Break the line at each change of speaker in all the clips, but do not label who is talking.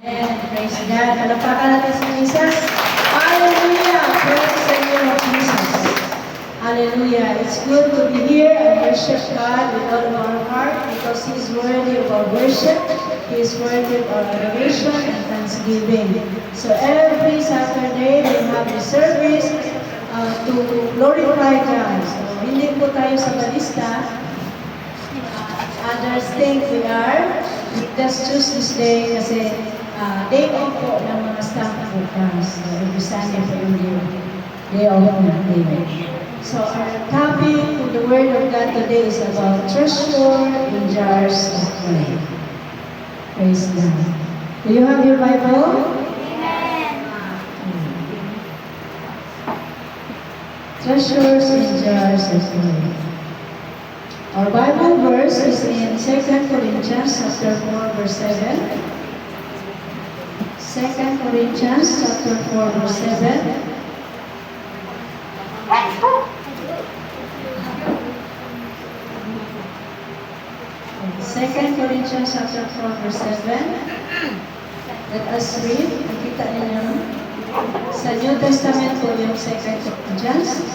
And praise God. Palakpakan natin si Jesus. Hallelujah. Praise the name of Jesus. Hallelujah. It's good to be here and worship God with all of our heart because He is worthy of our worship. He is worthy of our adoration and thanksgiving. So every Saturday we have a service to glorify God. So hindi po tayo sa balista. Others think we are. We just choose this day kasi day off po ng mga staff bukas. So, every Sunday po yung day off natin. So, our topic of the Word of God today is about treasure in jars of clay. Praise God. Do you have your Bible? Amen. Treasures in jars of clay. Our Bible verse is in 2 Corinthians chapter 4 verse 7. 2 Corinthians chapter 4 verse 7. 2 Corinthians chapter 4 verse 7. Let us read. Nakita niyo sa New Testament po yung 2 Corinthians.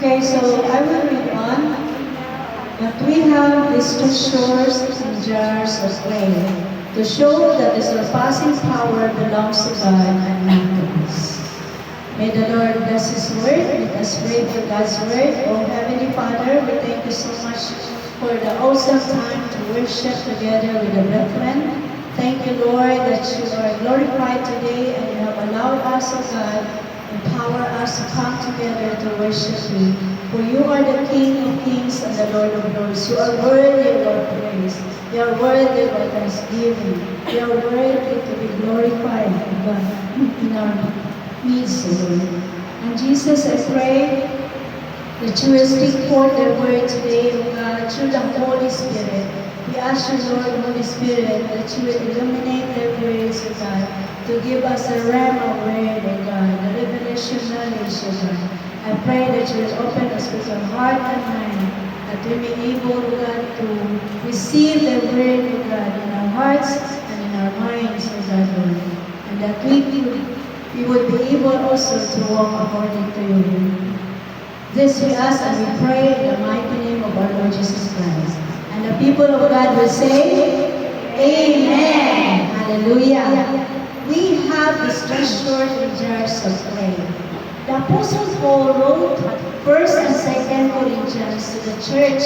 Okay, so I will read on. But we have these treasures in jars of clay to show that the surpassing power belongs to God and not to us. May the Lord bless His word. Let us pray for God's word. Oh Heavenly Father, we thank you so much for the awesome time to worship together with the brethren. Thank you, Lord, that you are glorified today and you have allowed us, oh God, empower us to come together to worship you. For you are the King of kings and the Lord of lords. You are worthy of our praise. You are worthy of our thanksgiving. You are worthy to be glorified, God, in our midst, Lord. And Jesus, I pray that you will speak forth the word today, O God, through the Holy Spirit. We ask you, Lord, Holy Spirit, that you will illuminate their words, O God, to give us a rhema word, O God, the revelation knowledge, O God. I pray that you will open us with our heart and mind, that we may be able, O God, to receive the word, O God, in our hearts and in our minds, O God, Lord. And that we would be able also to walk according to your will. This we ask and we pray in the mighty name of our Lord Jesus Christ. And the people of God will say, Amen. Hallelujah. We have this treasure in jars of clay. The Apostle Paul wrote 1st and 2nd Corinthians to the church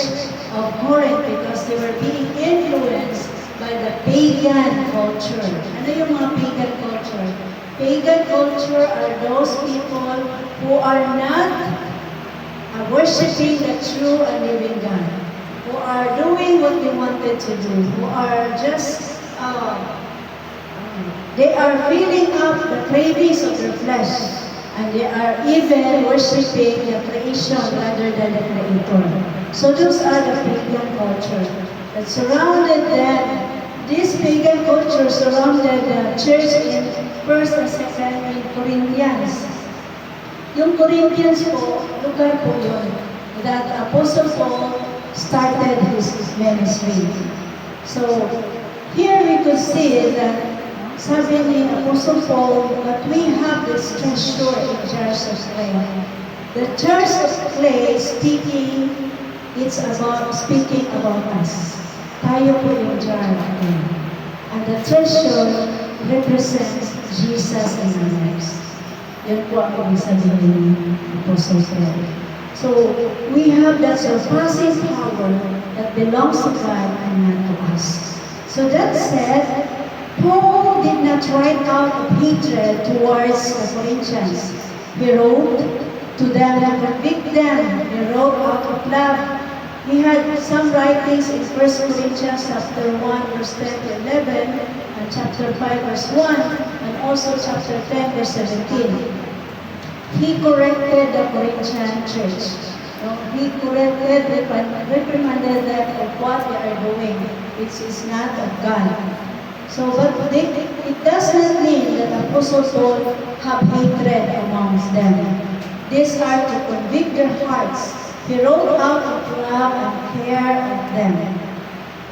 of Corinth because they were being influenced by the pagan culture. Ano yung mga pagan culture? Pagan culture are those people who are not worshiping the true and living God, who are doing what they wanted to do, who are just they are filling up the cravings of their flesh, and they are even worshiping the creation rather than the Creator. So those are the pagan culture that surrounded them. This pagan culture surrounded the church in 1st and 2nd Corinthians. Yung Corinthians po, lugar po yun, that Apostle Paul started his ministry. So here we could see that sabi ni Apostle Paul that we have this treasure in jars of clay. The jars of clay it's speaking about us. Tayo po yung jar of clay. And the treasure represents Jesus in our lives. Yan po ang ibig sabihin ni Apostle Paul. So we have that surpassing power that belongs to God and not to us. So that said, Paul did not write out of hatred towards the Corinthians. He wrote to them to convict them. He wrote out of love. He had some writings in 1 Corinthians chapter 1 verse 10 to 11 and chapter 5 verse 1 and also chapter 10 verse 17. He corrected the Corinthian church. So he corrected, reprimanded them of what they are doing, which is not of God. So, but it does not mean that Apostle Paul have hatred amongst them. These are to convict their hearts. He wrote out of love and care of them.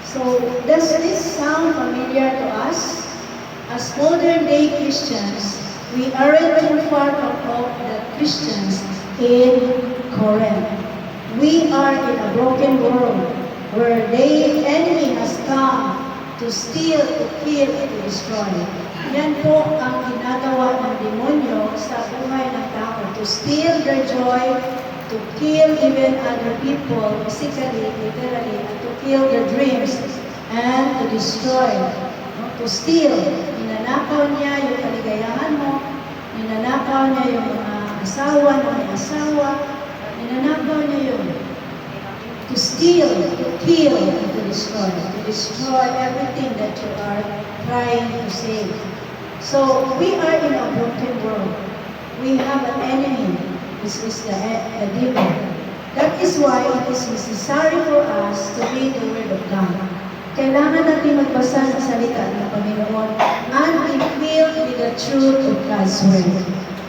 So, does this sound familiar to us? As modern day Christians, we aren't too far off the Christians in Corinth. We are in a broken world where the enemy has come to steal, to kill, and to destroy. Yan po ang ginagawa ng demonyo sa buhay ng tao. To steal their joy, to kill even other people, physically, literally, and to kill their dreams, and to destroy. To steal. Ninanakaw niya yung kaligayahan mo, ninanakaw niya yung mga asawa na may asawa, ninanakaw niya yung to steal, to kill, and to destroy everything that you are trying to save. So, we are in a broken world. We have an enemy, which is the devil. That is why it is necessary for us to read the Word of God. Kailangan natin magbasa ng salita ng Panginoon and be filled with the truth of God's Word.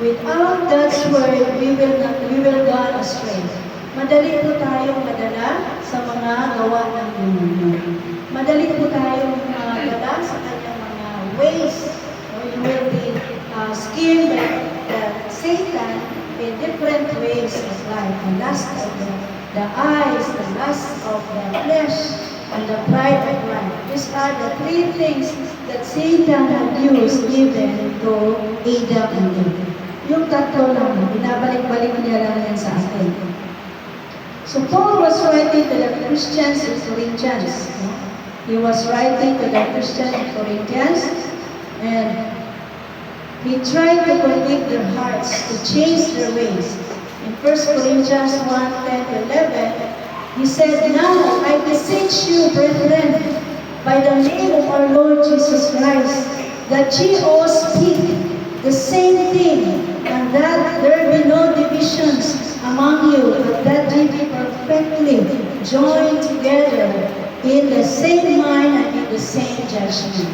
Without God's Word, we will go astray. Madali po tayong madala sa mga gawa ng demonyo. Madali po tayong madala sa kanyang mga ways. You will be schemed by Satan in different ways of life. The lust of the eyes, the lust of the flesh, and the pride of life. These are the three things that Satan had used even to Adam and Eve. Yung tatlo lang, binabalik-balik niya lang yan sa atin. So Paul was writing to the Christians in Corinthians. He was writing to the Christians in Corinthians, and he tried to convict their hearts to change their ways. In 1 Corinthians 1:10-11, he said, "Now I beseech you, brethren, by the name of our Lord Jesus Christ, that ye all speak the same thing, and that there be no divisions among you, but that ye be perfectly joined together in the same mind and in the same judgment."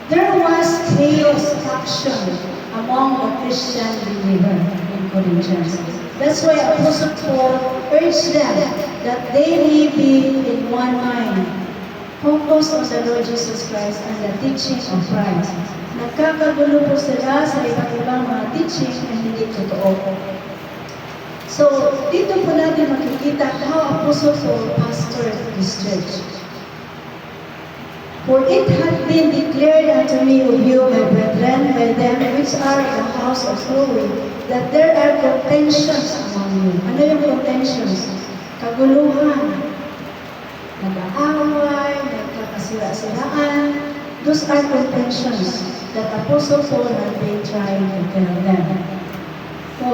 There was chaos faction among the Christian believers in Corinthians. That's why Apostle Paul urged them that they may be in one mind, focused on the Lord Jesus Christ and the teaching of Christ. Nagkakagulo po sila sa iba't ibang mga teaching na hindi totoo. So, dito po natin makikita how Apostle Paul pastored this church. For it had been declared unto me of you, my brethren, by them which are in the house of Chloe, that there are contentions among you. Ano yung contentions? Kaguluhan, nag-aaway, nagkakasira-siraan. Those are contentions that Apostle Paul had been trying to tell them. So,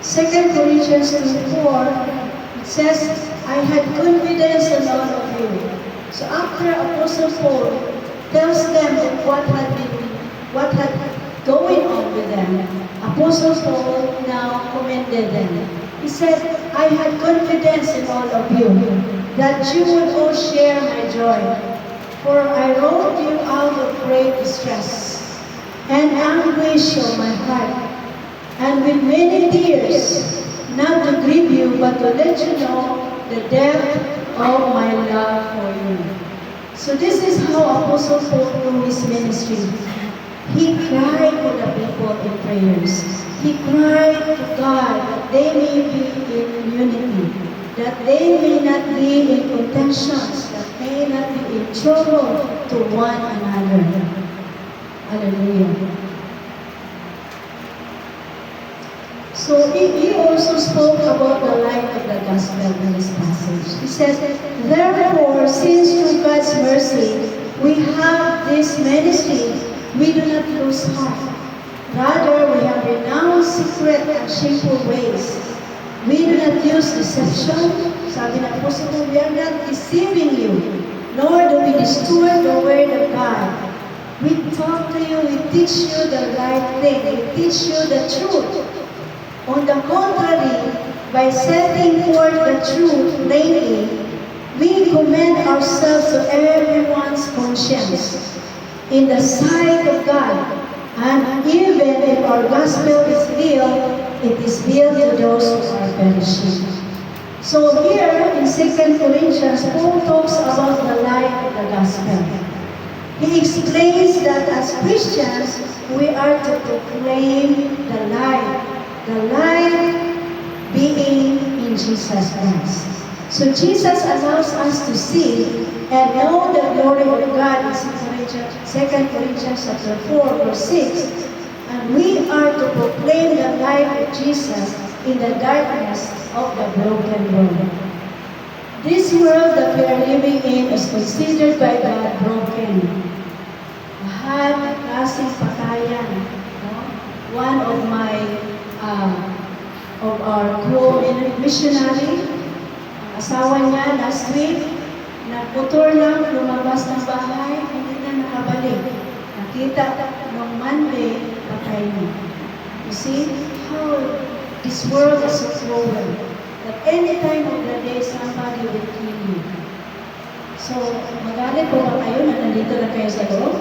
2 Corinthians 2:4, it says, "I had confidence in all of you." So after Apostle Paul tells them of what had going on with them, Apostle Paul now commended them. He said, "I had confidence in all of you, that you would all share my joy. For I wrote you out of great distress and anguish of my heart, and with many tears, not to grieve you, but to let you know the depth of my love for you." So this is how Apostle Paul do his ministry. He cried for the people in prayers. He cried to God that they may be in unity, that they may not be in contentions, that they may not be in trouble to one another. Hallelujah. So he also spoke about the light of the gospel in this passage. He says, "Therefore, since through God's mercy we have this ministry, we do not lose heart. Rather, we have renounced secret and shameful ways. We do not use deception." Sabi ng Apostle, "We are not deceiving you, nor do we distort the word of God. We talk to you, we teach you the right thing, we teach you the truth. On the contrary, by setting forth the truth plainly, we commend ourselves to everyone's conscience in the sight of God. And even if our gospel is real, it is real to those who are perishing. So here in 2 Corinthians, Paul talks about the light of the gospel. He explains that as Christians, we are to proclaim the light being in Jesus Christ. So Jesus allows us to see and know the glory of God in 2 Corinthians chapter 4, verse 6. And we are to proclaim the light of Jesus in the darkness of the broken world. This world that we are living in is considered by God broken. Lahat ng klaseng patayan. No? One of our co-missionary, asawa niya last week, nagmotor lang, lumabas ng bahay, hindi na nakabalik. Nakita nung Monday, patay niya. You see how this world is so cruel. That any time of the day, somebody will kill you. So, magalit po ba kayo na nandito lang kayo sa loob?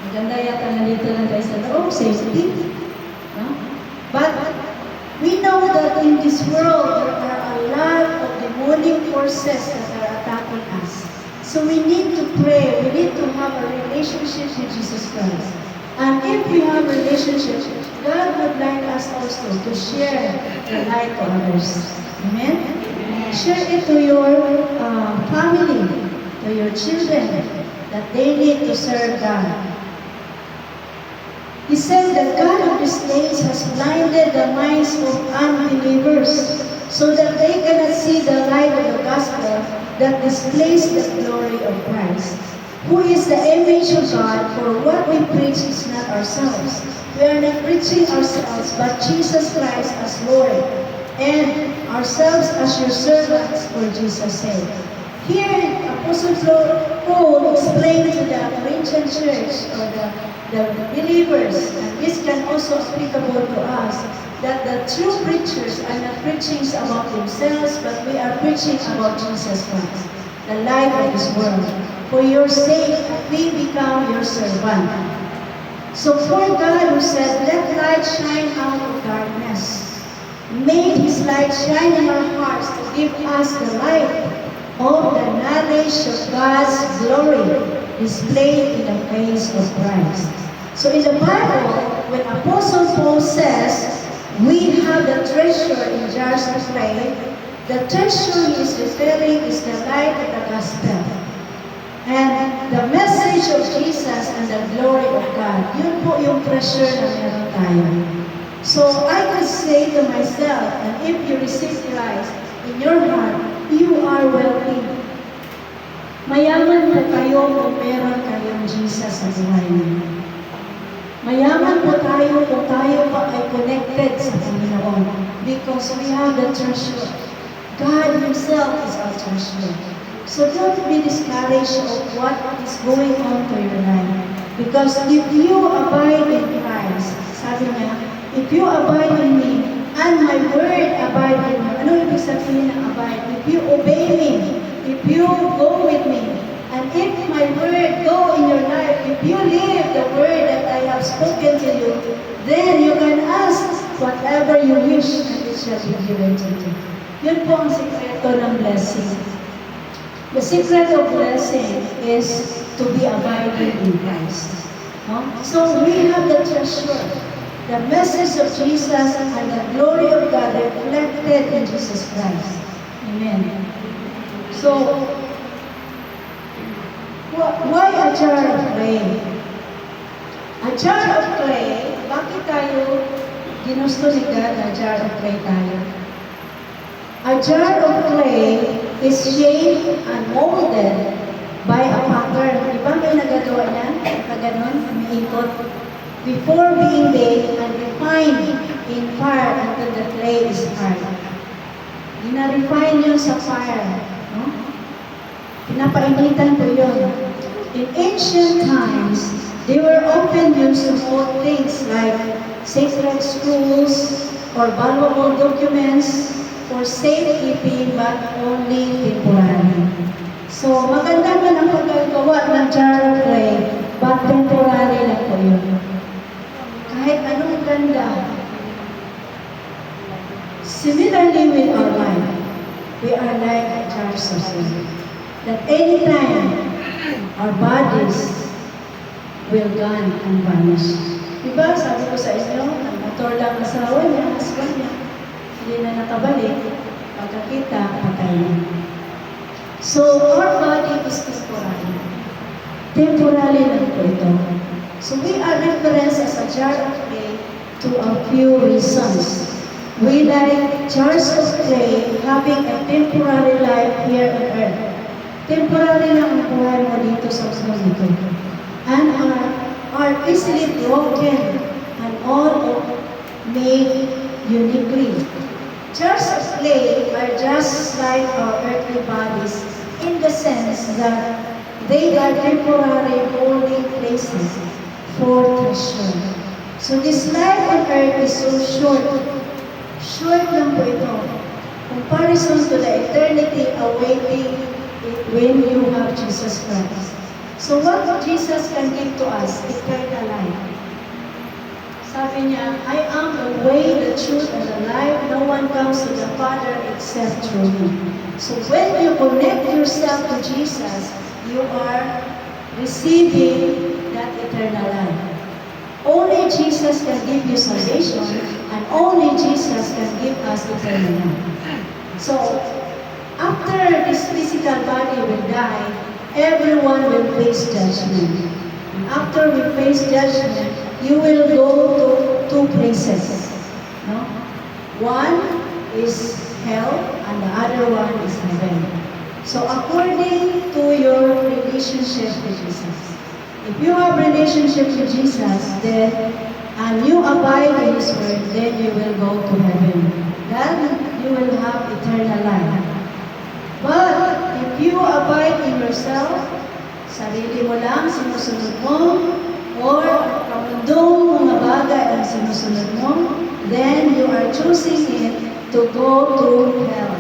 Maganda yata nandito lang kayo sa loob, safety. No? But, we know that in this world, there are a lot of demonic forces that are attacking us. So we need to pray, we need to have a relationship with Jesus Christ. And if we have a relationship, God would like us also to share the light to others. Amen? Share it to your family, to your children, that they need to serve God. He said that God of these days has blinded the minds of unbelievers so that they cannot see the light of the gospel that displays the glory of Christ, who is the image of God. For what we preach is not ourselves. We are not preaching ourselves, but Jesus Christ as Lord, and ourselves as your servants for Jesus' sake. Here, Apostle Paul explained to the Corinthian church, or the believers, and this can also applicable to us, that the true preachers are not preaching about themselves, but we are preaching about Jesus Christ, the light of this world. For your sake, we become your servant. So for God who said, let light shine out of darkness, made His light shine in our hearts to give us the light of the knowledge of God's glory displayed in the face of Christ. So in the Bible, when Apostle Paul says, we have the treasure in jars of clay, the treasure he is referring is the light of the gospel. And the message of Jesus and the glory of God, yun po yung treasure na meron tayo. So I could say to myself, and if you receive Christ in your heart, you are wealthy. Mayaman po kayo kung meron kayong Jesus sa buhay niyo. Mayaman po tayo kung tayo pa ay connected sa Panginoon because we have the treasure. God Himself is our treasure. So don't be discouraged of what is going on to your life. Because if you abide in Christ, sabi niya, if you abide in me, and my word abide in me. Ano ibig sabihin ng abide? If you obey me, if you go with me, and if my word go in your life, if you live the word that I have spoken to you, then you can ask whatever you wish and it shall be given to you. Yun po ang sikreto ng blessing. The secret of blessing is to be abiding in Christ. No? So we have the treasure, the message of Jesus and the glory of God reflected in Jesus Christ. Amen. So, why a jar of clay? A jar of clay, bakit tayo ginusto ni God na jar of clay tayo? A jar of clay is shaped and molded by a potter. Di ba may nagagawa niyan? Nakaganon, may ikot. Before being baked and refined in fire until the clay is hard. Ina-refine yun sa fire. No? Pinapainitan po yun. In ancient times, they were often used to hold things like sacred scrolls or valuable documents for safekeeping but only temporary. So, maganda man ang paggagawa ng jar of clay, but temporary lang po yun. Kahit anong ganda. Similarly with our life, we are like jars of clay. That anytime, our bodies will gone and vanish. Diba, sabi ko sa inyo, nag-motor lang asawa niya, husband niya, hindi na nakabalik, pagkakita, patay na. So, our body is temporary. Temporary lang po ito. So, we are referenced as a jar of clay to a few reasons. We like jars of clay having a temporary life here on earth. Temporary lang ang buhay mo dito sa mundo. And are easily broken and all made uniquely. Jars of clay are just like our earthly bodies in the sense that they are temporary holding places for treasure. So this life on earth is so short. Short lang po ito. Comparison to the eternity awaiting when you have Jesus Christ. So what Jesus can give to us? Eternal life. Sabi niya, I am the way, the truth, and the life. No one comes to the Father except through me. So when you connect yourself to Jesus, you are receiving that eternal life. Only Jesus can give you salvation, and only Jesus can give us eternal life. So, after this physical body will die, everyone will face judgment. And after we face judgment, you will go to two places. No? One is hell, and the other one is heaven. So according to your relationship with Jesus, if you have relationship with Jesus, then and you abide in His word, then you will go to heaven. Then you will have eternal life. But if you abide in yourself, sarili mo lang, sinusunod mo, or kamundong mga bagay ang sinusunod mo, then you are choosing it to go to hell.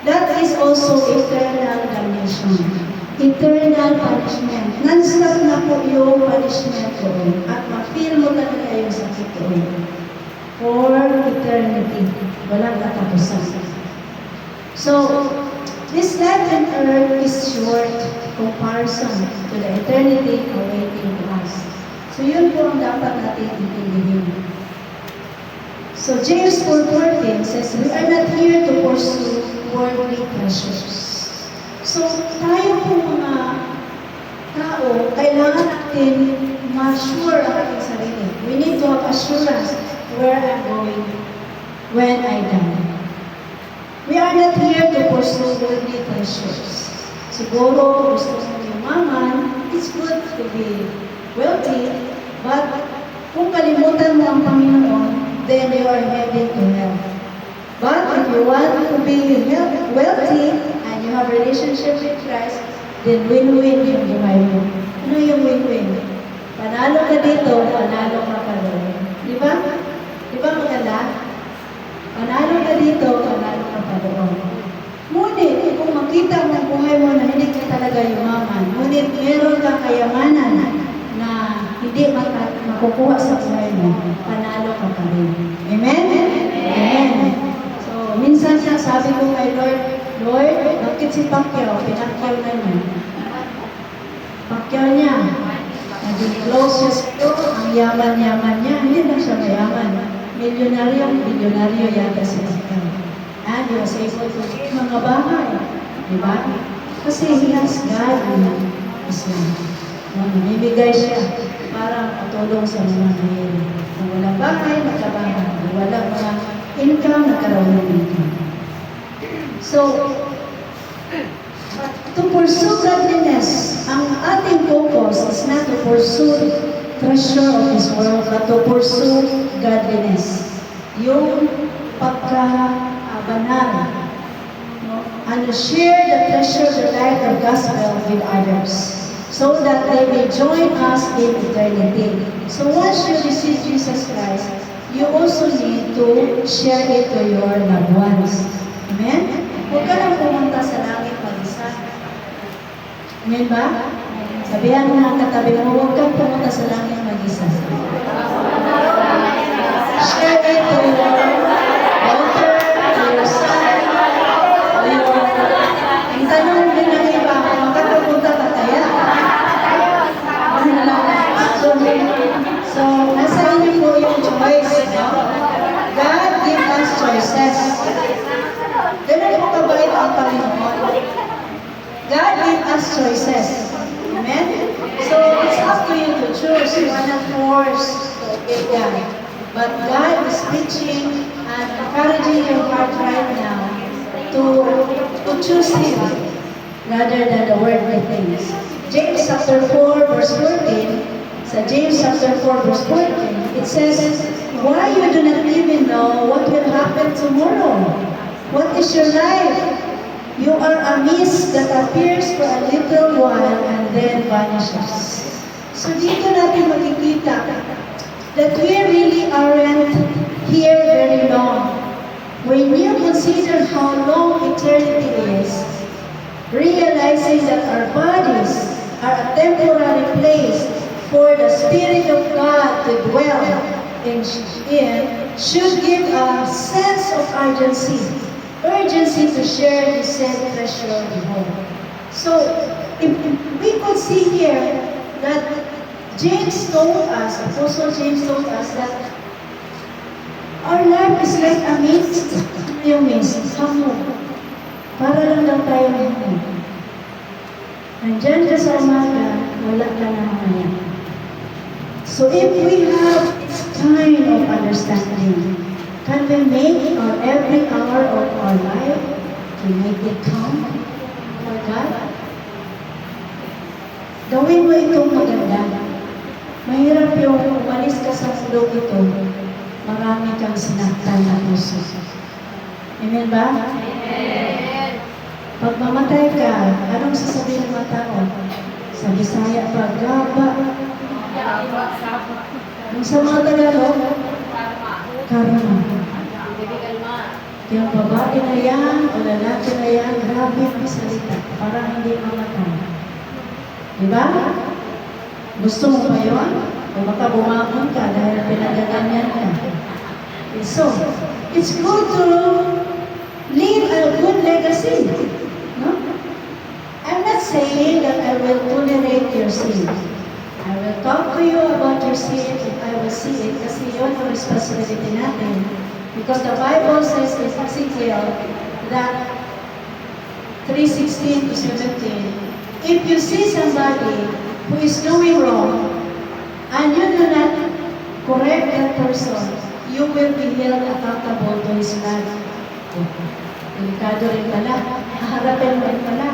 That is also eternal damnation. Eternal punishment. Non-stop na po yung punishment ko. At ma-feel mo talaga yung sakit ko. For eternity. Walang katapusan. So, this life on earth is short comparison to the eternity awaiting us. So, yun po ang dapat natin intindihin. So, James 4:14 says, we are not here to pursue worldly pleasures. So, tayo po mga tao, kailangan natin ma-assure ang ating sarili. We need to have assurance where I'm going when I die. We are not here to pursue worldly pleasures. Siguro, gusto mo yumaman, it's good to be wealthy, but kung kalimutan mo ang Panginoon, then you are heading to hell. But if you want to be wealthy and you have relationship with Christ, then win-win yung buhay mo. Ano yung win-win? Panalo ka dito, panalo ka pa doon. Di ba? Di ba maganda? Panalo ka dito, panalo ka pa doon. Ngunit, kung makita mo ang buhay mo na hindi ka talaga yumaman, ngunit meron kang kayamanan na hindi makukuha sa buhay mo, panalo ka pa rin. Amen? Amen. So, minsan siya sabi ko kay Lord, bakit si Pacquiao, pinakyaw na niya. Pacquiao niya, naging closest ko, ang yaman-yaman niya, hindi na siya mayaman. Milyonaryo yata si Pacquiao. And he was able to get mga bahay. Diba? Kasi he has God in his life. Namimigay siya para patulong sa mga mahirap. Kung walang bahay, magkabahay. Kung walang mga income, nagkaroon ng income. So, to pursue godliness, ang ating focus is not to pursue treasure of this world, but to pursue godliness. Yung pagka-banal. And to share the treasure of the light of gospel with others. so that they may join us in eternity. So once you receive Jesus Christ, you also need to share it to your loved ones. Amen? Huwag ka lang pumunta sa langit mag-isa. Amen ba? Sabihan mo ng katabi mo, huwag kang pumunta sa langit mag-isa. Share it to your daughter, to your son, to your... Ang tanong din ng iba, makapupunta ka kaya? So, nasa inyo po yung choice. No? God give us choices. Ganun po kabait ang Panginoon. God give us choices. Amen? So, it's up to you to choose. You are not forced to obey God. But God is preaching and encouraging your heart right now to choose Him rather than the worldly things. James chapter 4 verse 14, sa James chapter 4 verse 14, it says, why you do not even know what will happen tomorrow? What is your life? You are a mist that appears for a little while and then vanishes. So dito natin makikita that we really aren't here very long. When you consider how long eternity is, realizing that our bodies are a temporary place for the Spirit of God to dwell in should give a sense of urgency to share the same treasure we hold. So, if we could see here that James told us, Apostle James told us that our life is like a mist. Yung mist, hamog. Para lang daw tayo hamog. Nandyan ka sa umaga, wala ka na mamaya. So if we have this kind of understanding, can we make our every hour of our life to make it count for God? Gawin mo itong maganda. Mahirap yung umalis ka sa mundo ito, marami kang sinaktan na puso. Amen ba? Amen. Pag mamatay ka, anong sasabihin ng mga tao? Sa Bisaya pa, gaba. Yung sa mga Tagalog, karma. Yung babae na yan o lalaki na yan, grabe ang salita para hindi mamatay. Diba? Gusto mo ba yun? O baka bumangon ka dahil pinagaganyan ka. So, it's good to leave a good legacy. No? I'm not saying that I will tolerate your sin. I will talk to you about your sin if I will see it kasi yun ang responsibility natin. Because the Bible says in Ezekiel that 3:16 to 17, if you see somebody who is doing wrong and you do not correct that person, you will be held accountable to his life. Delikado rin pala. Haharapin mo rin pala.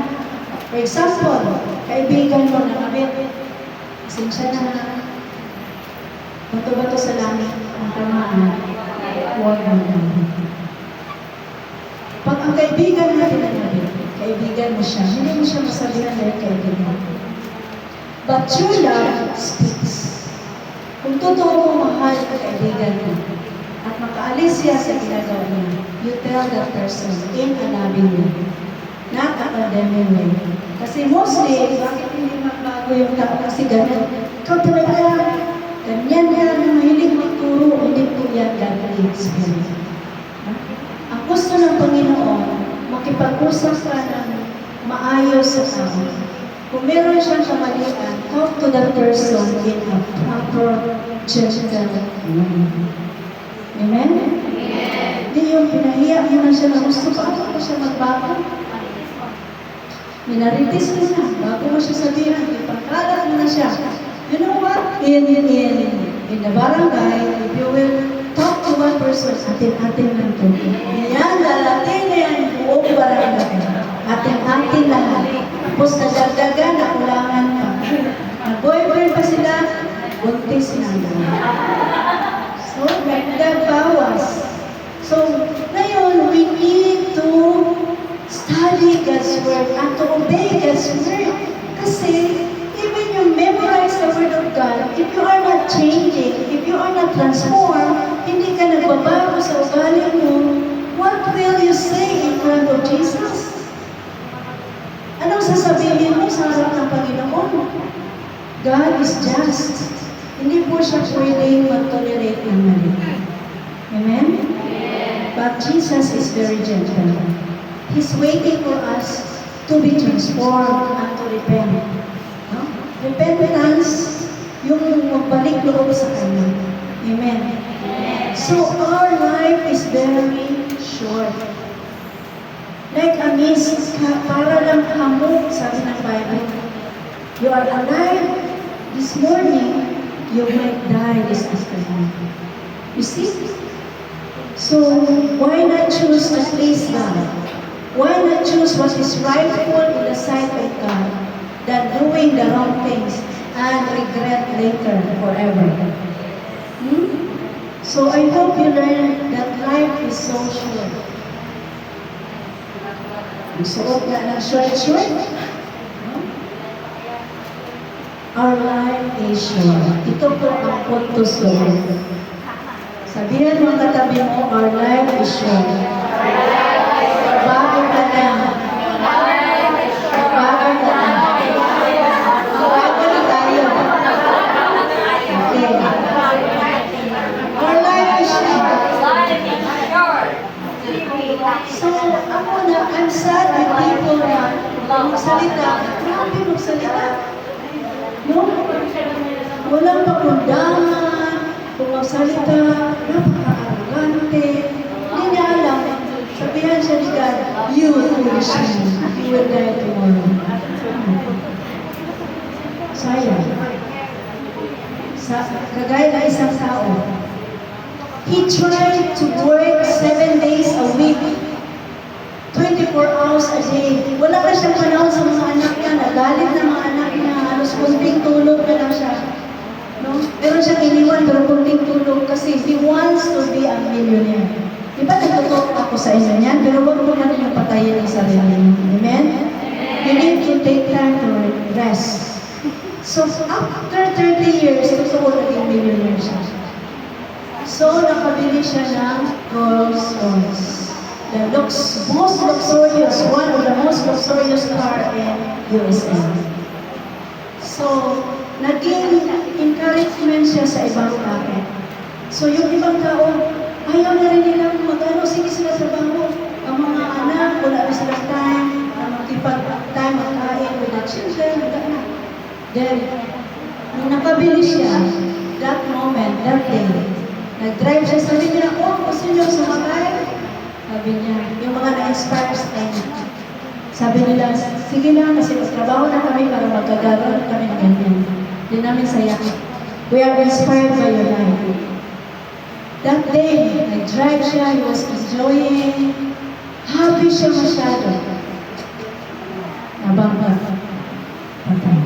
For example, kaibigan mo na kabit. Sinsya na bato-bato sa langit ang tamaan. Huwag mo na. Pag ang kaibigan natin ang kabit, kaibigan mo siya, hindi mo siya masabihan na yung kaibigan. But true love speaks. Kung totoo mo mahal ka kaibigan mo, at makaalis siya sa ginagawa niya, you tell that person in a loving way, not a condemning way. Kasi mostly, bakit hindi magbago yung tao? Kasi ganyan, ikaw talaga, ganyan yan, mahilig magturo, hindi po yan godly spirit. Ang gusto ng Panginoon, makipag-usap ka ng maayos sa tao. Kung meron siyang kamalian, talk to that person in a proper, gentle way. Amen? Hindi yung pinahiya mo na siya na gusto pa ako siya magbago. Minaritis mo na, bago mo siya sabihan, ipagkalat mo na siya. You know what? In the barangay, if you will talk to one person, atin-atin lang to. Yan, dalating na yan, buong barangay. Atin-atin lang. Tapos nadagdagan, nakulangan pa. Nag-boyfriend pa sila, buntis na. So, nagbawas. So, ngayon, we need to study God's Word and to obey God's Word. Kasi, even if you are not changing, if you are not transformed, hindi ka nagbabago sa ugali mo, what will you say in front of Jesus? Anong sasabihin mo sa harap ng Panginoon? God is just. Hindi po siya pwedeng mag-tolerate ng mali. Amen? But Jesus is very gentle. He's waiting for us to be transformed and to repent. No? Repentance, yung magbalik loob sa Kanya. Amen? So our life is very short. Like a mist, para lang hamog, sabi ng Bible. You are alive this morning, you might die this afternoon. You see? So, why not choose to please God? Why not choose what is rightful in the sight of God than doing the wrong things and regret later forever? So, I hope you learn that life is so short. Suot na ng short. Our life is short. Ito po ang punto short. Sabihan mo ang katabi mo, our life is short. Bago ka na. Bago ka na. Bago na tayo. Okay. Our life is short. So, ako na, I'm sad with people na magsalita. Grabe magsalita. No? Walang pakundangan. Kung magsalita, napaka-arrogante. Hindi niya alam. Sabihan siya ni God, you foolish man, you will die tomorrow. Sayang. Kagaya na isang tao. He tried to work 7 days a week, 24 hours a day. Wala na siyang panahon sa mga anak niya. Nagalit na mga anak niya. Halos kunting tulog na lang siya. No? Meron siyang iniwan pero kunting tulog kasi he wants to be a millionaire. Di ba nagtutok ako sa inyo niyan? Pero wag mo natin yung patayin ng sarili niyo. Amen? You need to take time to rest. So after 30 years, totoo naging millionaire siya. So, nakabili siya ng Rolls Royce. The most luxurious, one of the most luxurious car in USA. So, naging encouragement siya sa ibang tao. So, yung ibang tao, ayaw na rin nilang mag-ano, sige sila trabaho. Ang mga anak, wala na silang time, makipag-time magkain with the children, wala. Then, nung nakabili siya, that moment, that day, nag-drive siya, sabi niya, gusto niyo sumakay? Sabi niya, yung mga na-inspire sa kanya. Sabi nila, sige na, kasi trabaho na kami para magkagaroon kami ng ganyan. Hindi namin saya. We are inspired by your life. That day, nag-drive siya, he was enjoying, happy siya masyado. Nabangga. Patay.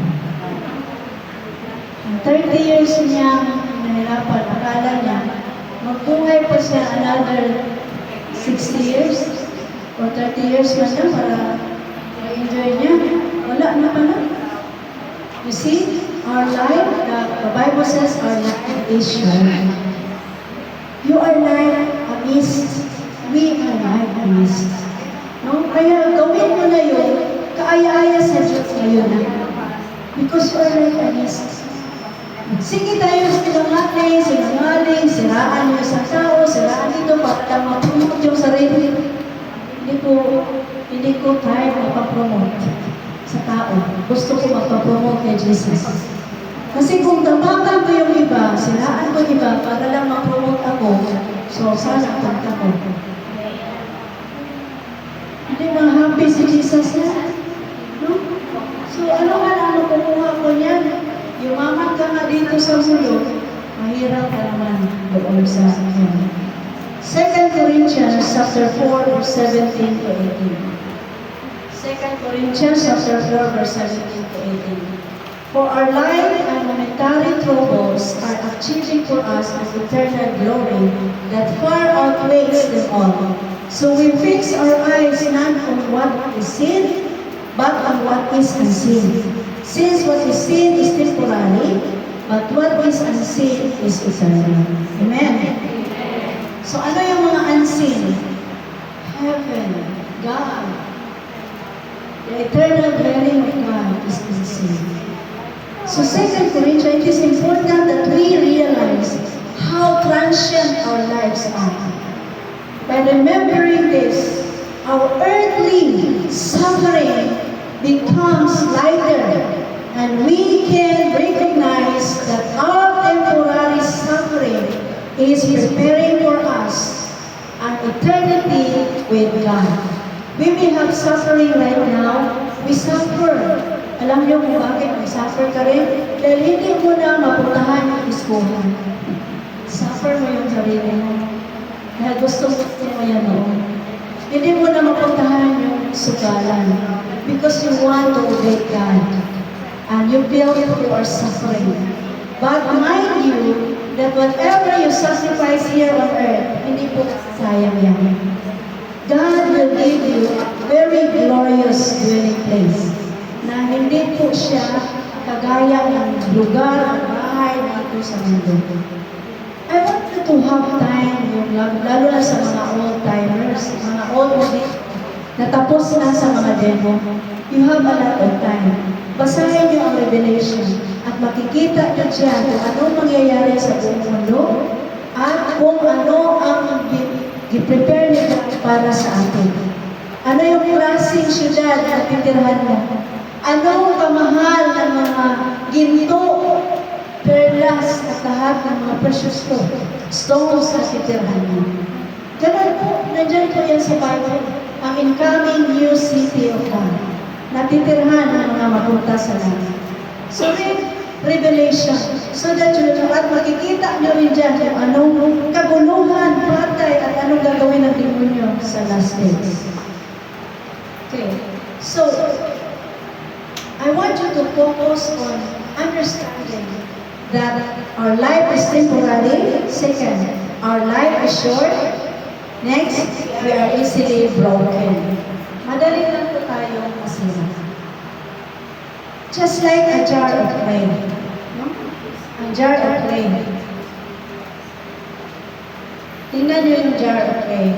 30 years niya nahirapan, akala niya, magbuhay pa siya another 60 years or 30 years pa siya para ma-enjoy niya. Wala na pala. You see, our life, the Bible says our life is short. You are like a mist. We are like a mist. No? Kaya gawin mo na yun, kaaya-aya sa Diyos ngayon na. Because you are like a mist. Sige tayo sinungaling, siraan yung isang tao, siraan dito, para lang mag-promote yung sarili. Hindi ko kaya magpa-promote sa tao. Gusto ko magpa-promote kay Jesus. Kasi kung tapakan ko yung iba, siraan ko yung iba, para lang mag-promote ako, so sana punta ko. Hindi na happy si Jesus na. No? So ano nga ang makukuha ko niyan? Yumaman ka nga dito sa mundo, mahirap ka naman doon sa akin. 2 Corinthians chapter 4, verse 17 to 18. 2 Corinthians chapter 4, verse 17 to 18. For our life and momentary troubles are achieving for us an eternal glory that far outweighs them all. So we fix our eyes not on what is seen, but on what is unseen. Since what is seen is temporary, But what is unseen is eternal. Amen? So ano yung mga unseen? Heaven, God. The eternal dwelling of God is unseen. So 2 Corinthians, it is important that we realize how transient our lives are. By remembering this, our earthly suffering becomes lighter, and we can recognize that our temporary suffering is preparing for us an eternity with God. We may have suffering right now. We suffer. Alam niyo kung bakit may suffer ka rin? Dahil hindi mo na mapuntahan yung iskuhan. Suffer mo yung sarili mo. Dahil gusto mo yan noon. Hindi mo na mapuntahan yung sugalan. Because you want to obey God. And you feel you are suffering. But mind you, that whatever you sacrifice here on earth, hindi po sayang yan. God will give you a very glorious dwelling place na hindi po siya kagaya ng lugar at bahay dito sa mundo. I want you to have time, yung lalo na sa mga old-timers, mga old na tapos na sa mga demo. You have a lot of time. Basahin niyo ang Revelation at makikita niyo dyan kung anong mangyayari sa buong mundo at kung ano ang i-prepare niya para sa atin. Ano yung klaseng syudad na titirhan mo? Anong kamahal ng mga ginto, perlas at lahat ng mga precious stones na titirhan mo? Ganun po, nandyan po yan sa Bible, ang incoming new city of God, na titirhan ng mga mapunta sa langit. So read Revelation, so that you know, at makikita nyo rin dyan kung anong kaguluhan, patay, at anong gagawin ng demonyo sa last days. Okay, so, I want you to focus on understanding that our life is temporary. Second, our life is short. Next, we are easily broken. Madali lang po tayong masira. Just like a jar of clay. No? A jar of clay. Tingnan niyo yung jar of clay.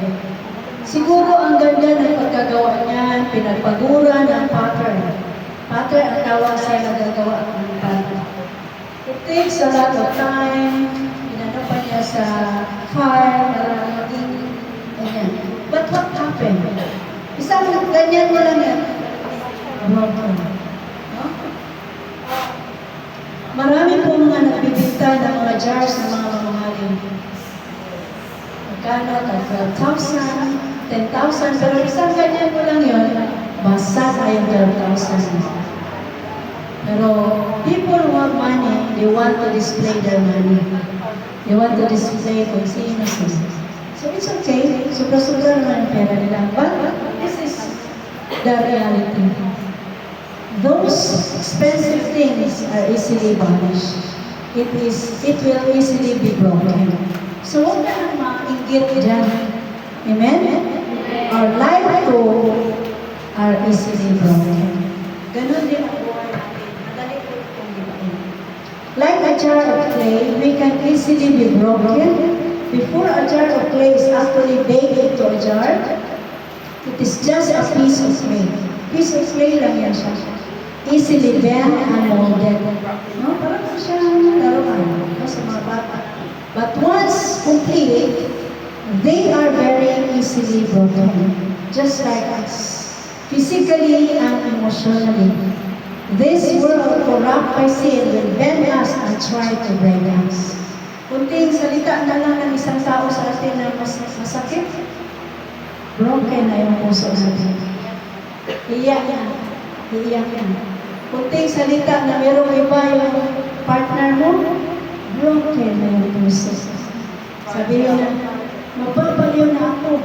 Siguro ang ganda ng pagkagawa niyan, pinagpagura ng pattern. Pattern ang tawag sa nagagawa ng pattern. It takes a lot of time. Inano pa niya sa fire para maging ganyan. But what happened? Isang ganyan mo lang yan. Broken. No? Marami po mga nagbibigta ng mga jars ng mga mamahalin. Magkano? 12,000, 10,000. Pero isang ganyan mo lang yun, basa na yung 12,000. Pero people who have money, they want to display their money. They want to display kung sino sila. So it's okay. Sobra-sobra naman ang pera nila. But this is the reality. Those expensive things are easily vanished. It will easily be broken. So huwag na nang maingit dyan. Amen? Our life too are easily broken. Ganon din ang buhay natin. Madali po itong libain. Like a jar of clay, we can easily be broken. Before a jar of clay is actually baked into a jar, it is just a piece of clay. Piece of clay lang yan siya. Easily bent and molded. No? Parang siyang laruan sa mga bata. But once complete, they are very easily broken. Just like us. Physically and emotionally. This world corrupt by sin will bend us and try to break us. Kunting salita na lang ng isang tao sa atin na masakit, broken na yung puso natin. Iyak yan. Iyak yan. Kunting salita na merong iba yung partner mo, broken na yung puso. Sabihin na, mapapaliw na ako.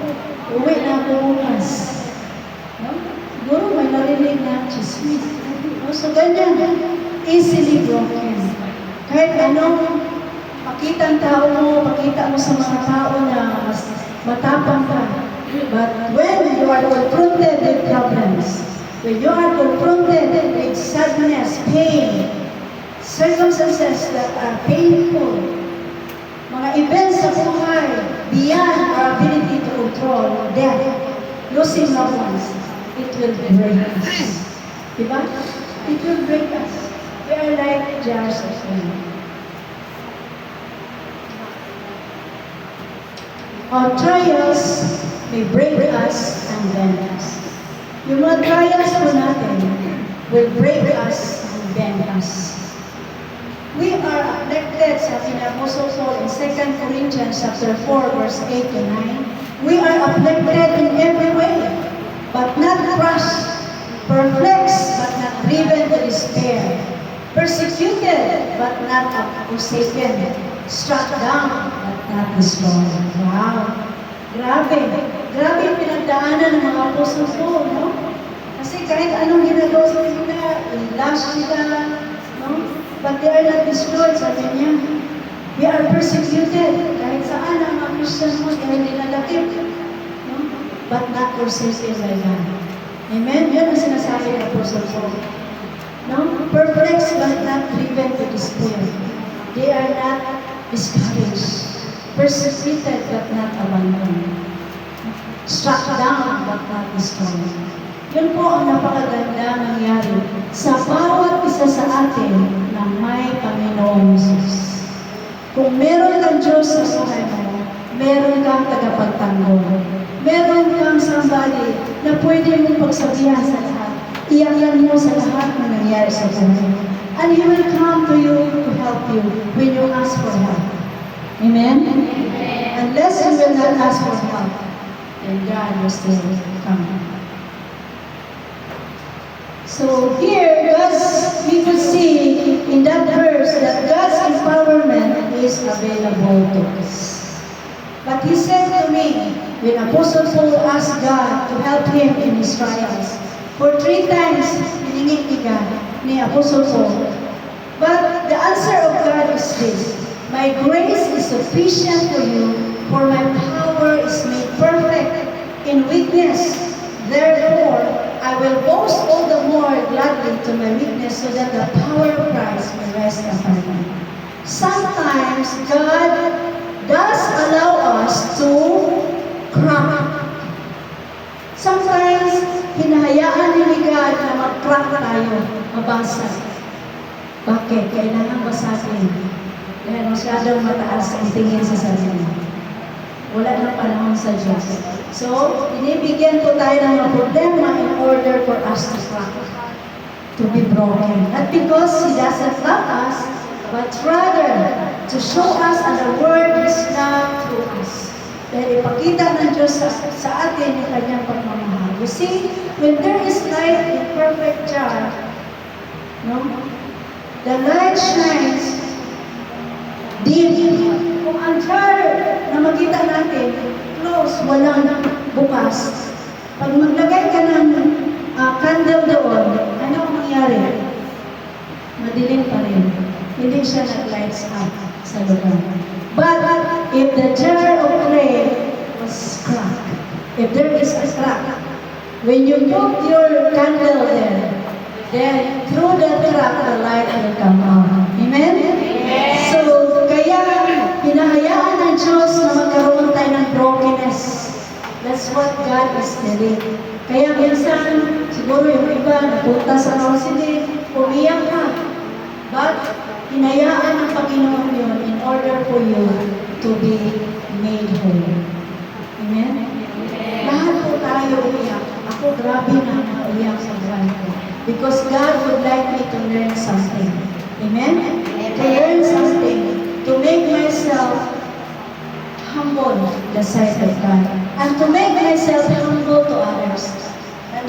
Uwi na ako bukas. No? Siguro may narinig na chismis. No? So ganyan, easily broken. Kahit anong pakita ang tao mo, pakita mo sa mga tao na mas matapang ka. But when you are confronted with problems, when you are confronted with sadness, pain, circumstances that are painful, mga events sa buhay beyond our ability to control, death, losing loved ones, it will break us. Diba? It will break us. We are like jars of clay. Our trials may break us and bend us. Yung mga trials po natin will break us and bend us. We are afflicted, sabi ni Apostle Paul in 2 Corinthians chapter 4, verse 8 to 9. We are afflicted in every way, but not crushed, perplexed, but not driven to despair, persecuted, but not forsaken, struck down, but not destroyed. Wow! Grabe! Grabe yung pinagdaanan ng mga Apostle Paul, no? Kasi kahit anong ginagawa sa kanila, i-lash sila, no? But they are not destroyed, sabi niya. We are persecuted. Kahit saan ang mga Christian mo, they are nilalakip. No? But not forsaken by God. Amen? Yan ang sinasabi ng Apostle Paul. No? Perplexed but not driven to despair. They are not discouraged. Persecuted but not abandoned. Struck down but not destroyed. Yun po ang napakaganda nangyari sa bawat isa sa atin na may Panginoong Jesus. Kung meron kang Diyos sa buhay mo, meron kang tagapagtanggol. Meron kang somebody na pwede mong pagsabihan sa lahat. Iyakan mo sa lahat na nangyari sa buhay mo. And He will come to you to help you when you ask for help. Amen? Amen. Unless you will not ask for help, then God will still come. So here, we could see in that verse that God's empowerment is available to us. But He said to me, when Apostle Paul asked God to help him in his trials, for 3 times, hiningin ni God, ni Apostle Paul. But the answer of God is this: my grace is sufficient for you, for my power is made perfect in weakness. Therefore, I will boast all the more gladly to my weakness, so that the power of Christ may rest upon me. Sometimes God does allow us to crack. Sometimes, hinahayaan ni God na mag-crack tayo, mabasag. Bakit? Kailangan basagin. Dahil masyadong mataas ang tingin sa sarili. Wala nang panahon sa Diyos. So, binibigyan po tayo ng mga problema in order for us to crack, to be broken. Not because He doesn't love us, but rather to show us and the Word His love through us. Dahil ipakita ng Diyos sa atin yung kanyang pagmamahal. You see, when there is light in perfect jar, no? The light shines dim. Kung ang jar na makita natin, close, walang bukas. Pag maglagay ka ng candle doon, ano ang mangyari? Madilim pa rin. Hindi siya nag-lights up sa lugar. But if the jar of clay was cracked, if there is a crack, when you put your candle there, then through the crack, the light will come out. Amen? Amen. So, kaya hinahayaan ng Diyos na magkaroon tayo ng brokenness. That's what God is telling. Kaya minsan, siguro yung iba napunta sa counseling, umiyak ka. But, hinayaan ng Panginoon yun in order for you to be made whole. Amen? Amen. Lahat po tayo umiyak. Ako, grabe na umiyak sa buhay ko. Because God would like me to learn something. Amen? Amen. To learn something. To make myself humble in the sight of God. And to make myself humble to others.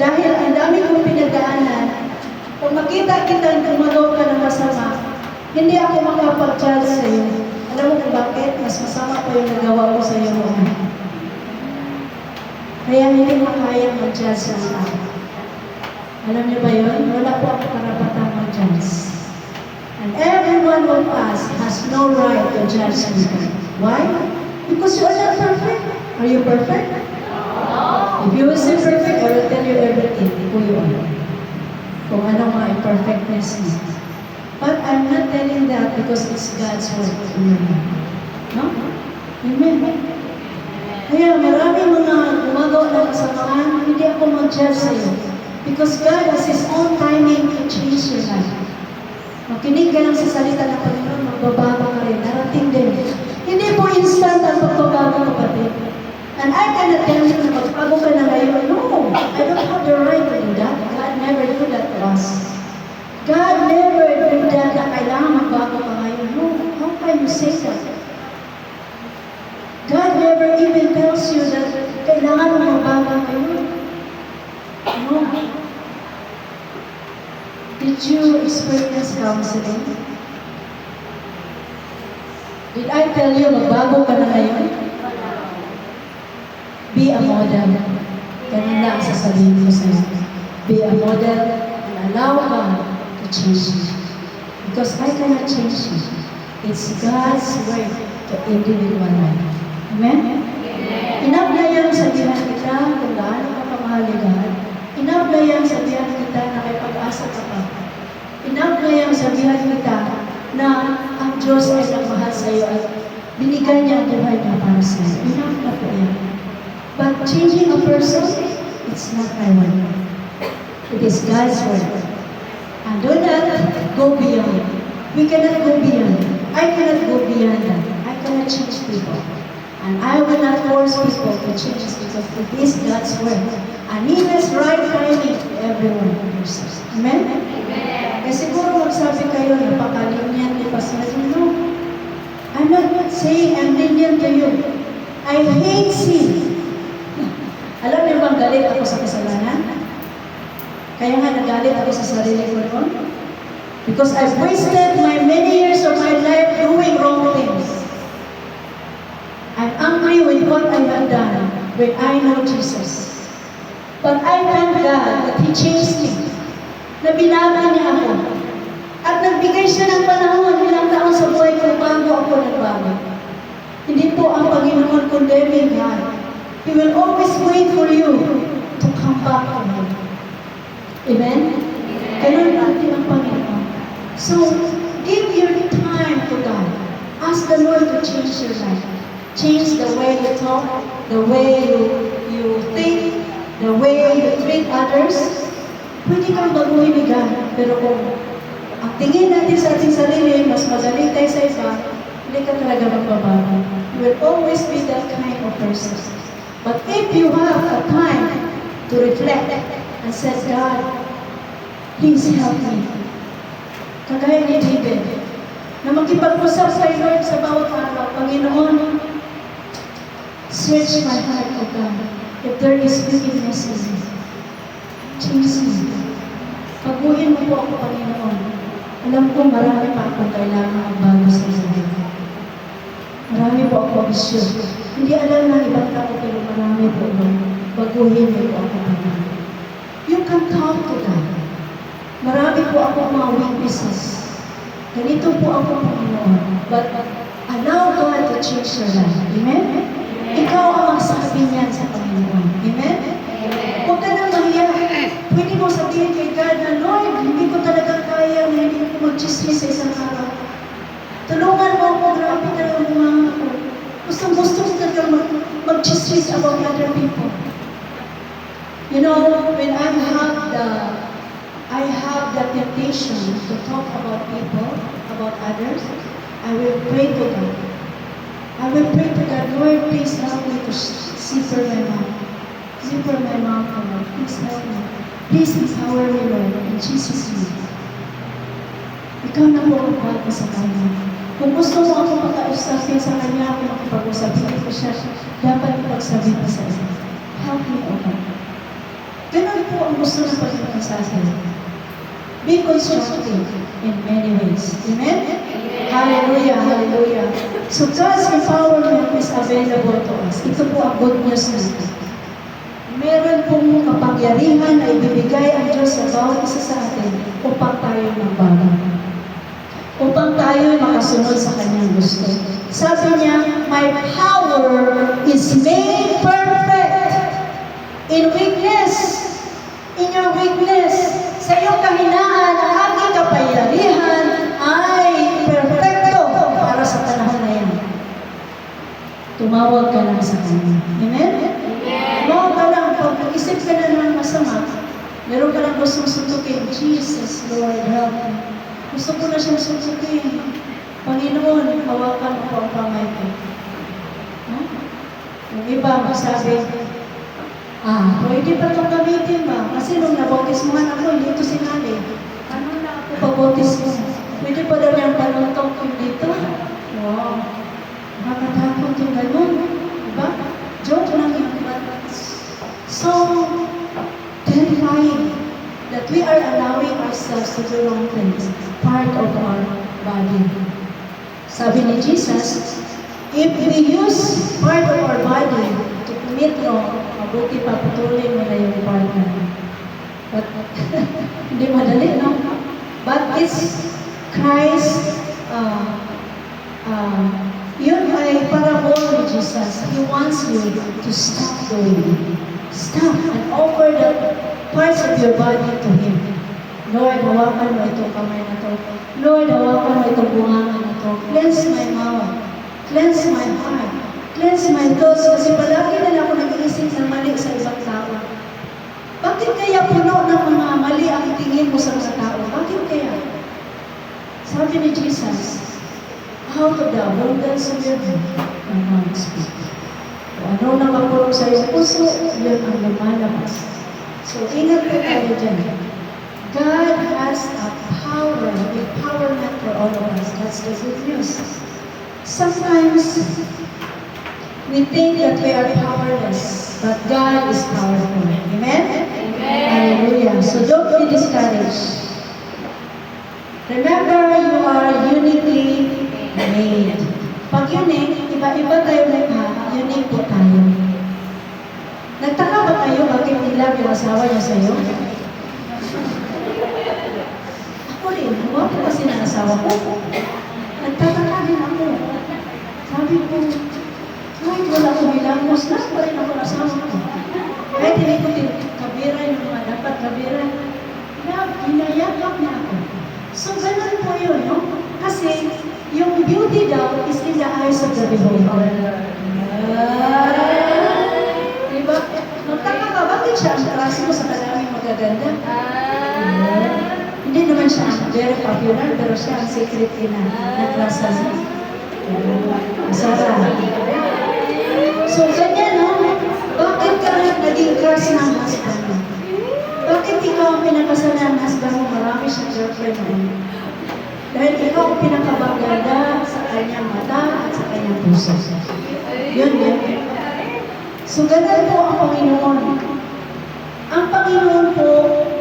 Dahil ang dami kong pinagdaanan, kung makita kita gumagawa ka ng masama, hindi ako makapag-judge sa iyo. Alam mo kung bakit? Mas masama pa yung nagawa ko sa iyo. Kaya hindi mo kaya mag-judge ng tao. Alam niyo ba yun? Wala po ako karapatang mag-judge. And every one of us has no right to judge people. Why? Because you are not perfect. Are you perfect? No. If you will say perfect, I will tell you everything who you are. Kung ano mga imperfectness mo. But I'm not because it's God's work in your life. No? Amen. Kaya maraming mga gumagawa ng kasamaan, hindi ako mag-judge sa iyo. Because God has His own timing to change your life. Makinig ka lang sa salita ng Panginoon, magbabago ka rin, darating din. Hindi po instant ang pagbabago, kapatid. And I cannot tell you na magbago ka na ngayon. No, I don't have the right to do that. God never do that to us. God never do that na kailangan magbago ka ngayon. No, how can you say that? God never even tells you that kailangan mo magbago ngayon. No. Did you experience counseling? Did I tell you magbago ka na ngayon? Be a model. Ganun lang sa sabihin ko sa'yo. Be a model and allow God to change you. Because I cannot change you. It's God's way to individual life. Amen? Enough na yan sabihan kita kung gaano ka kamahaligan. Enough na yan sabihan kita na may pag-asa ka pa. Enough na yan sabihan kita na ang Diyos ay nagmahal sa iyo at binigay niya ang buhay niya para sa iyo. Enough na po yan. But changing a person, it's not my work. It is God's work. And do not go beyond. We cannot go beyond. I cannot go beyond that. I cannot change people. And I will not force people to change because it is God's work. And He has right timing to everyone. Amen? Amen. Kasi siguro magsabi kayo, napakalinyan ni Pastor. No. I'm not saying I'm lenient to you. I hate sin. Alam niyo bang galit ako sa kasalanan? Kaya nga nagalit ako sa sarili ko noon. Because I've wasted my many years of my life doing wrong things. I'm angry with what I have done when I know Jesus. But I thank God that He changed me. Na binago niya ako. At nagbigay siya ng panahon, ilang taon sa buhay ko bago ako nagbago. Hindi po ang Panginoon condemning God. He will always wait for you to come back to Him. Amen? Ganun natin ang Panginoon. So, give your time to God. Ask the Lord to change your life. Change the way you talk, the way you think, the way you treat others. Pwede kang baguhin ni God. Pero kung ang tingin natin sa ating sarili, mas magaling tayo sa iba, hindi ka talaga magbabago. You will always be that kind of person. But if you have a time to reflect and say, God, please help me. Kagaya ni David, na makipag-usap sa Lord sa bawat araw, Panginoon, search my heart, O God. If there is wickedness in me, change me. Paguhin mo po ako, Panginoon. Alam ko marami pa akong kailangan magbago sa buhay. Marami po ako bisyo. Hindi alam ng ibang tao, pero marami po ako. Baguhin mo po ako, Panginoon. You can talk to God. Marami po ako mga weaknesses. Ganito po ako, Panginoon. But allow God to change your life. Amen? Ikaw ang magsasabi niyan sa Panginoon. Amen? Huwag ka nang mahiya. Pwede mo sabihin kay God na, Lord, hindi ko talaga kaya, hindi ko mag-chismis sa isang araw. Tulungan mo ako, grabe talaga mga ako. Gusto ko talaga mag-chismis about other people. You know, when I have the temptation to talk about people, about others, I will pray to God. I will pray to God, Lord, please help me to zipper my mouth. Zipper my mouth, Lord. Please help me. Please empower me, Lord, in Jesus' name. Ikaw na po ang bago sa kanya. Kung gusto mo ako makausapin sa kanya, ako makipag-usapin ko siya, dapat ipagsabi mo sa isa. Help me, O God. Ganun po ang gusto ng Panginoon sa atin. Be constructive in many ways. Amen? Hallelujah, hallelujah. So God's empowerment is available to us. Ito po ang good news natin. Meron pong kapangyarihan na ibibigay ang Diyos sa bawat isa sa atin upang tayo magbago. Upang tayo makasunod sa kanyang gusto. Sabi niya, my power is made perfect in weakness. In your weakness, sa iyong kahinaan, ang aking kapangyarihan ay perfect tumawag ka lang sa Kanya. Amen? Tumawag ka lang, pag nag-isip ka na ng masama, meron ka lang gustong suntukin, Jesus, Lord, help me. Gusto ko na siyang suntukin. Panginoon, hawakan mo po ang kamay ko. Huh? Yung iba, magsabi, pwede pa itong gamitin ba? Kasi nung nabotis mo nga ako, hindi ito sinali. Ano na ako pabotis mo? Pwede pa daw niyang panuntok yung dito? Wow. Nakakatakot yung ganun. Diba? Joke lang yun. So, terrifying that we are allowing ourselves to do wrong things. Part of our body. Sabi ni Jesus, if we use part of our body to commit wrong, mabuti pa putulin mo na yung partner. But, hindi madali, no? But it's Christ, yun ay parabol ni Jesus. He wants you to stop doing it. Stop and offer the parts of your body to Him. Lord, hawakan mo itong kamay na to. Lord, hawakan mo itong bungangan na to. Cleanse my mouth. Cleanse my heart. Cleanse my thoughts. Kasi palagi na lang ako nag-iisip ng mali sa ibang tao. Bakit kaya puno ng mga mali ang tingin mo sa mga tao? Bakit kaya? Sabi ni Jesus, out of the abundance of your heart, your mouth speaks. Kung ano nakapulong sa iyong puso, yun ang lumalabas. So, ingat po tayo dyan. God has a power, empowerment for all of us. That's the good news. Sometimes, we think that we are powerless, but God is powerful. Amen? Amen. Hallelujah. So, don't be discouraged. Remember, you are uniquely made. Pag unique, iba-iba tayo na unique po tayo. Nagtaka ba kayo bakit nila yung asawa niya sa'yo? Ako rin, huwag ko kasi ng asawa ko. Nagtataka din ako. Sabi ko, kahit wala ko bilangos, lahat pa rin ako asawa ko. Kahit hindi ko kabira yung mga dapat kabira. Hinayakap niya ako. So, ganun po yun, no? Kasi, yung beauty daw is in the eyes of the beholder. Diba? Magtaka ka, bakit siya ang klase mo sa kalaming magaganda? Hindi naman siya very popular, pero siya ang secret na klase niya. Sarah. So, ganyan, no? Bakit ka naging crush ng husband mo? Bakit ikaw ang pinakasalan ng husband mo? Marami siyang girlfriend mo. Dahil ikaw ang pinakabaganda sa kanyang mata at sa kanyang puso. Yun. So, ganun po ang Panginoon. Ang Panginoon po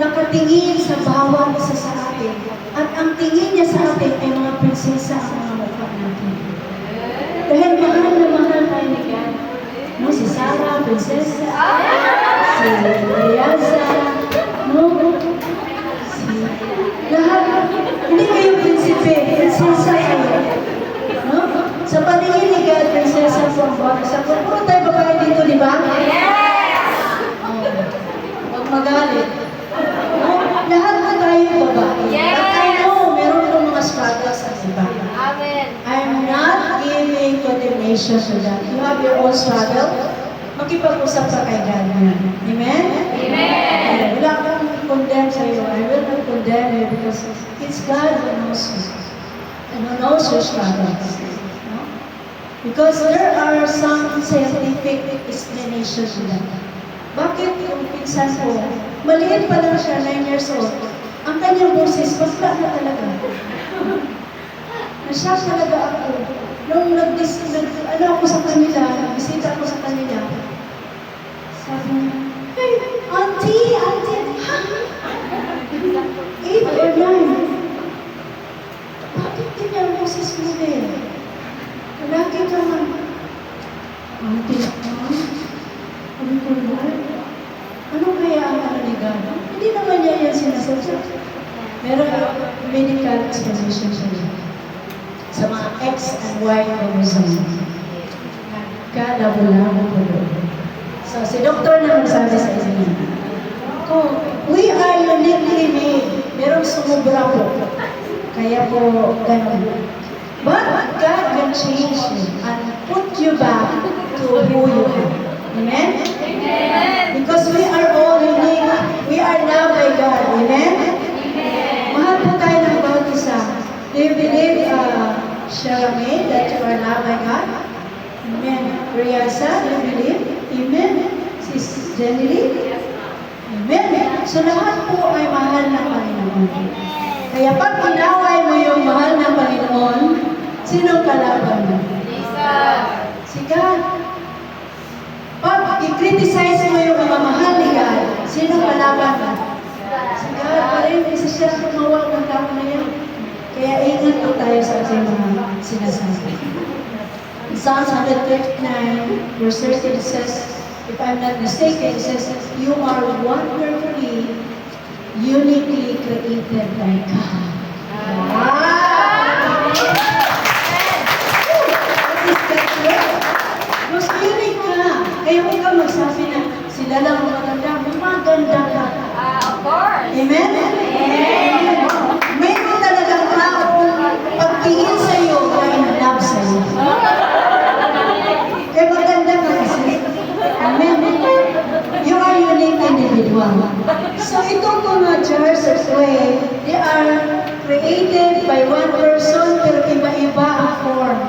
nakatingin sa bawat isa sa atin. At ang tingin niya sa atin ay mga prinsesa ang mga mukha natin. Dahil mahal na mahal tayo ni God. No, si Sarah, prinsesa. Si Eliasa. No, lahat. Hindi kayo prinsipe. Prinsesa kayo. No? Sa paningin ni God, prinsesa po ang bawat isa. Puro tayo babae dito, di ba? Yes! Huwag magalit. No? Lahat na tayo babae. Yes! At I know, meron pong mga struggles sa iba. Amen. I'm not giving condemnation to that. You have your own struggle. Makipag-usap sa kay God na. Amen? Amen. Wala akong condemn sa iyo. I will not condemn you because it's God who knows you. And who knows your struggles. No? Because there are some scientific explanations to that. Bakit yung pinsan ko, maliit pa lang siya, 9 years old, ang kanyang boses, basta na talaga. Na-shock talaga ako. Nung ako sa kanila, nag-bisita ako sa kanila, sabi niya, hey, auntie, ha? 8 or 9. Bakit ganyan ang boses mo din? Lagi ka man. Auntie, sabi ko, Lord, ano kaya ang naligan? Hindi naman niya yan sinasadya. Meron medical explanation siya sa mga X and Y chromosome. Kalabo-labo po doon. So, si doktor na magsabi sa inyo, kung we are uniquely made, merong sumubra po. Kaya po, ganun. But God can change you and put you back to who you are. Amen? Because we are all unique. We are loved by God. Amen? Mahal po tayo ng bawat isa. Do you believe, Sharamay, that you are loved by God? Amen. Riasa, do you believe? Amen. Sis Jenny Lee? Amen. So lahat po ay mahal ng Panginoon. Kaya pag inaway mo yung mahal ng Panginoon, sino kalaban mo? Si God. Pag i-criticize mo yung mga mahal ni God, sino kalaban mo? Si God pa rin, isa siya gumawa ng tao na yan. Kaya ingat po tayo sa ating mga sinasabi. In Psalms 139, verse 13, it says, if I'm not mistaken, it says, you are wonderfully, uniquely created by God. Wow! What is that word? Mas unique ka. Kaya huwag ka magsabi na sila lang ang maganda. Maganda ka.
Of course.
Amen? Amen. May mo talagang taong pagtingin sa'yo ay love sa'yo. Kaya maganda ka kasi. Amen. You are unique individual. So itong mga jars of clay, they are created by one person pero iba-iba ang form.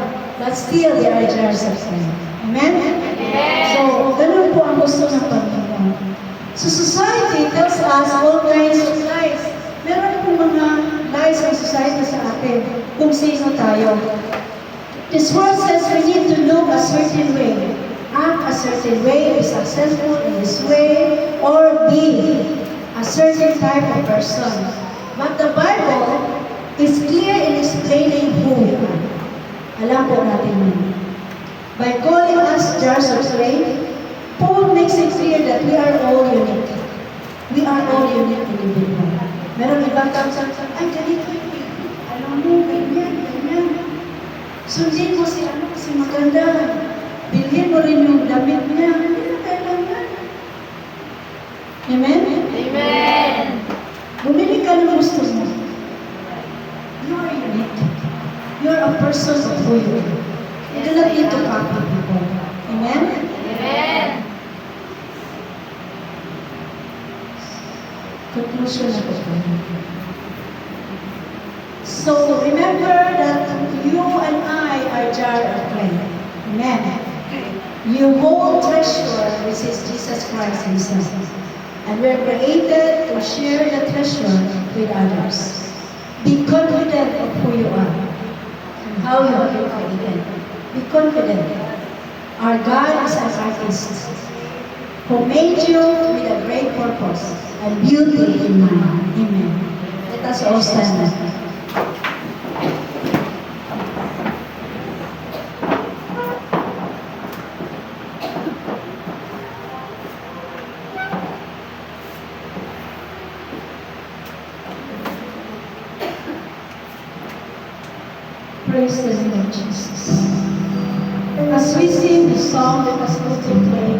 But still, they are jars of clay. Amen? So, ganun po ang gusto ng Panginoon. So, society tells us all kinds of lies. Meron po mga lies ang society sa atin kung sino tayo. This world says we need to look a certain way, act a certain way, be successful in this way, or be a certain type of person. But the Bible is clear in explaining who we are. Alam po natin yun. By calling us jars of clay, Paul makes it clear that we are all unique. We are all unique individual. Meron ibang tao sa ay, ganito yun. Alam mo, ganyan, ganyan. Sundin mo si ano, si maganda. Bilhin mo rin yung damit niya. Hindi na kailangan. Amen?
Amen.
Bumili ka ng gusto mo. You are unique. You are a person of who you are. You do not need to copy people. Amen?
Amen.
Conclusion na po. So, remember that you and I are jar of clay. Amen. You hold treasure, which is Jesus Christ Himself. And we're created to share the treasure with others. Be confident of who you are and how you are created. Be confident. Our God is an artist who made you with a great purpose and beauty in mind. Amen. Let us all stand up. Praise the name of Jesus. As we sing the song that was put in play,